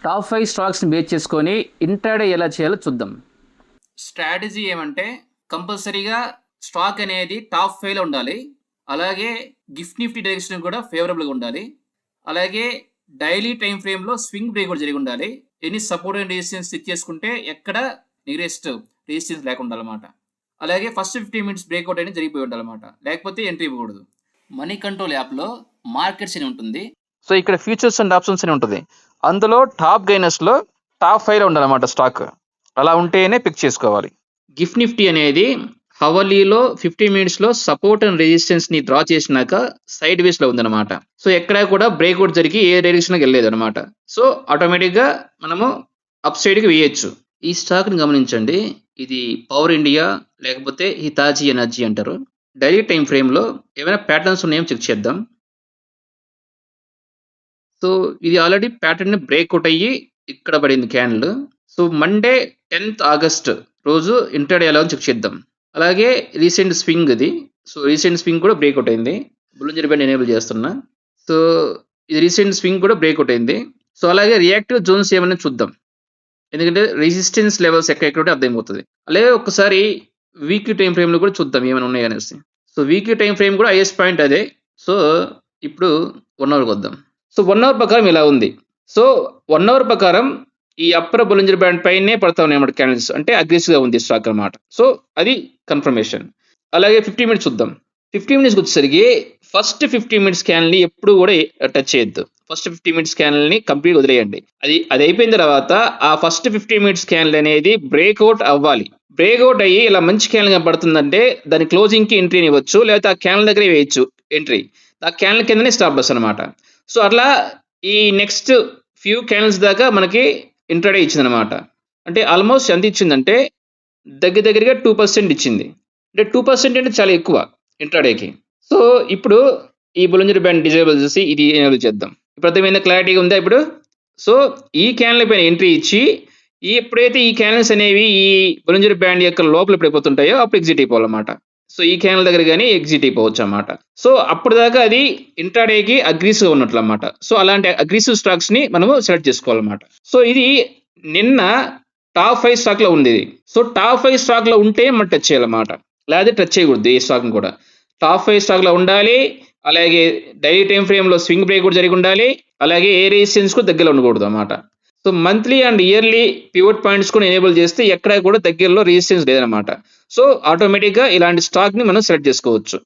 Top 5 స్టాక్స్ని base చేసుకొని intraday ఎలా చేయాలో చూద్దాం. స్ట్రాటజీ ఏమంటే కంపల్సరీగా స్టాక్ అనేది టాప్ 5లో ఉండాలి. అలాగే గిఫ్ట్ నిఫ్టీ డైరెక్షన్ కూడా ఫేవరబుల్గా ఉండాలి. అలాగే డైలీ టైం ఫ్రేమ్లో స్వింగ్ బ్రేక్ కూడా జరిగి ఉండాలి. Any support and resistance check చేసుకుంటే ఎక్కడ నియరెస్ట్ రెసిస్టెన్స్ లేకుండా ఉండాలన్నమాట. అలాగే ఫస్ట్ 15 మినిట్స్ బ్రేక్అవుట్ అనేది జరిగిపోయి ఉండాలన్నమాట. లేకపోతే ఎంట్రీ ఇవ్వకూడదు. మనీ కంట్రోల్ యాప్లో మార్కెట్స్ అని ఉంటుంది. సో ఇక్కడ ఫ్యూచర్స్ అండ్ ఆప్షన్స్ అని ఉంటుంది. అందులో టాప్ గైనర్స్లో టాప్ 5లో ఉండాలన్నమాట స్టాక్. అలా ఉంటేనే పిక్ చేసుకోవాలి. గిఫ్ట్ నిఫ్టీ అనేది హవర్లీలో 15 మినిట్స్లో సపోర్ట్ అండ్ రెసిస్టెన్స్ ని డ్రా చేసినాక సైడ్ వేస్ లో ఉందన్నమాట. సో ఎక్కడ కూడా బ్రేక్అవుట్ జరిగి ఏ డైరెక్షన్కి వెళ్ళలేదు అనమాట. సో ఆటోమేటిక్ గా మనము అప్ సైడ్ కి వేయచ్చు. ఈ స్టాక్ ని గమనించండి. ఇది పవర్ ఇండియా లేకపోతే హితాచి ఎనర్జీ అంటారు. డైలీ టైం ఫ్రేమ్ లో ఏమైనా ప్యాటర్న్స్ ఉన్నాయో చెక్ చేద్దాం. సో ఇది ఆల్రెడీ ప్యాటర్న్ ని బ్రేక్అవుట్ అయ్యి ఇక్కడ పడింది candle. So Monday 10th August రోజు ఇంట్రాడే ఎలా చెక్ చేద్దాం. అలాగే రీసెంట్ స్వింగ్ ఇది. సో రీసెంట్ స్వింగ్ కూడా బ్రేక్అవుట్ అయింది. బుల్లింజర్ బ్యాండ్ ఎనేబుల్ చేస్తున్నా. సో ఇది రీసెంట్ స్వింగ్ కూడా బ్రేక్అవుట్ అయింది. సో అలాగే రియాక్టివ్ జోన్స్ ఏమైనా చూద్దాం. ఎందుకంటే రెసిస్టెన్స్ లెవెల్స్ ఎక్కడెక్కడ అర్థమైపోతుంది. అలాగే ఒకసారి వీక్లీ టైం ఫ్రేమ్ లో కూడా చూద్దాం ఏమైనా ఉన్నాయనేసి. సో వీక్లీ టైం ఫ్రేమ్ కూడా హైయెస్ట్ పాయింట్ అదే. సో ఇప్పుడు 1 అవర్కి వద్దాం. సో 1 అవర్ ప్రకారం ఇలా ఉంది. సో 1 అవర్ ప్రకారం ఈ అప్పర్ బొలింజర్ బ్యాండ్ పైనే పడతా ఉన్నాయి అన్నమాట క్యాండిల్స్. అంటే అగ్రెసివ్ గా ఉంది స్టాక్ అన్నమాట. సో అది కన్ఫర్మేషన్. అలాగే 50 మినిట్స్ చూద్దాం. 50 మినిట్స్కి వచ్చేసరికి ఫస్ట్ 50 మినిట్స్ క్యాండిల్ ని ఎప్పుడు కూడా టచ్ చేయొద్దు. ఫస్ట్ 50 మినిట్స్ క్యాండిల్ ని కంప్లీట్ వదిలేయండి. అది అయిపోయిన తర్వాత ఆ ఫస్ట్ 50 మినిట్స్ క్యాండిల్ అనేది బ్రేక్అవుట్ అవ్వాలి. బ్రేక్అవుట్ అయ్యి ఇలా మంచి క్యాండిల్ కనబడుతుందంటే దాని క్లోజింగ్ కి ఎంట్రీ ఇవ్వచ్చు, లేకపోతే ఆ క్యాండిల్ దగ్గరే వేయచ్చు ఎంట్రీ. ఆ క్యాండిల్ కిందనే స్టాప్ బస్ అనమాట. సో అట్లా ఈ నెక్స్ట్ ఫ్యూ క్యాండిల్స్ దాకా మనకి ఇంట్రాడే ఇచ్చిందనమాట. అంటే ఆల్మోస్ట్ ఎంత ఇచ్చిందంటే దగ్గరగా 2% ఇచ్చింది. అంటే 2% అంటే చాలా ఎక్కువ ఇంట్రాడేకి. సో ఇప్పుడు ఈ బొలింజర్ బ్యాండ్ డిజేబుల్ చేసి ఇది ఎనేబుల్ చేద్దాం. ఇప్పుడు అర్థమైందా? క్లారిటీగా ఉందా ఇప్పుడు? సో ఈ క్యాండిల్ పైన ఎంట్రీ ఇచ్చి ఎప్పుడైతే ఈ క్యాండిల్స్ అనేవి ఈ బొలింజర్ బ్యాండ్ యొక్క లోపల ఎప్పుడైపోతుంటాయో అప్పుడు ఎగ్జిట్ అయిపోవాలన్నమాట. సో ఈ క్యాండిల్ దగ్గర కానీ ఎగ్జిట్ అయిపోవచ్చు అన్నమాట. సో అప్పుడు దాకా అది ఇంట్రాడేకి అగ్రెసివ్ ఉన్నట్లు అన్నమాట. సో అలాంటి అగ్రెసివ్ స్టాక్స్ ని మనము సెలెక్ట్ చేసుకోవాలన్నమాట. సో ఇది నిన్న టాప్ 5 స్టాక్ లో ఉంది ఇది. సో టాప్ 5 స్టాక్ లో ఉంటే మనం టచ్ చేయాలన్నమాట. లేకపోతే టచ్ చేయకూడదు ఏ స్టాక్ కూడా. టాప్ 5 స్టాక్ లో ఉండాలి. అలాగే డైలీ టైం ఫ్రేమ్ లో స్వింగ్ బ్రేక్ కూడా జరిగి ఉండాలి. అలాగే ఏ రెసిస్టెన్స్ కు దగ్గరలో ఉండకూడదు అన్నమాట. So monthly and yearly pivot points కూడా ఎనేబుల్ చేస్తే ఎక్కడ కూడా దగ్గరలో రెసిస్టెన్స్ లేదనమాట. సో ఆటోమేటిక్ గా ఇలాంటి స్టాక్ ని మనం సెలెక్ట్ చేసుకోవచ్చు.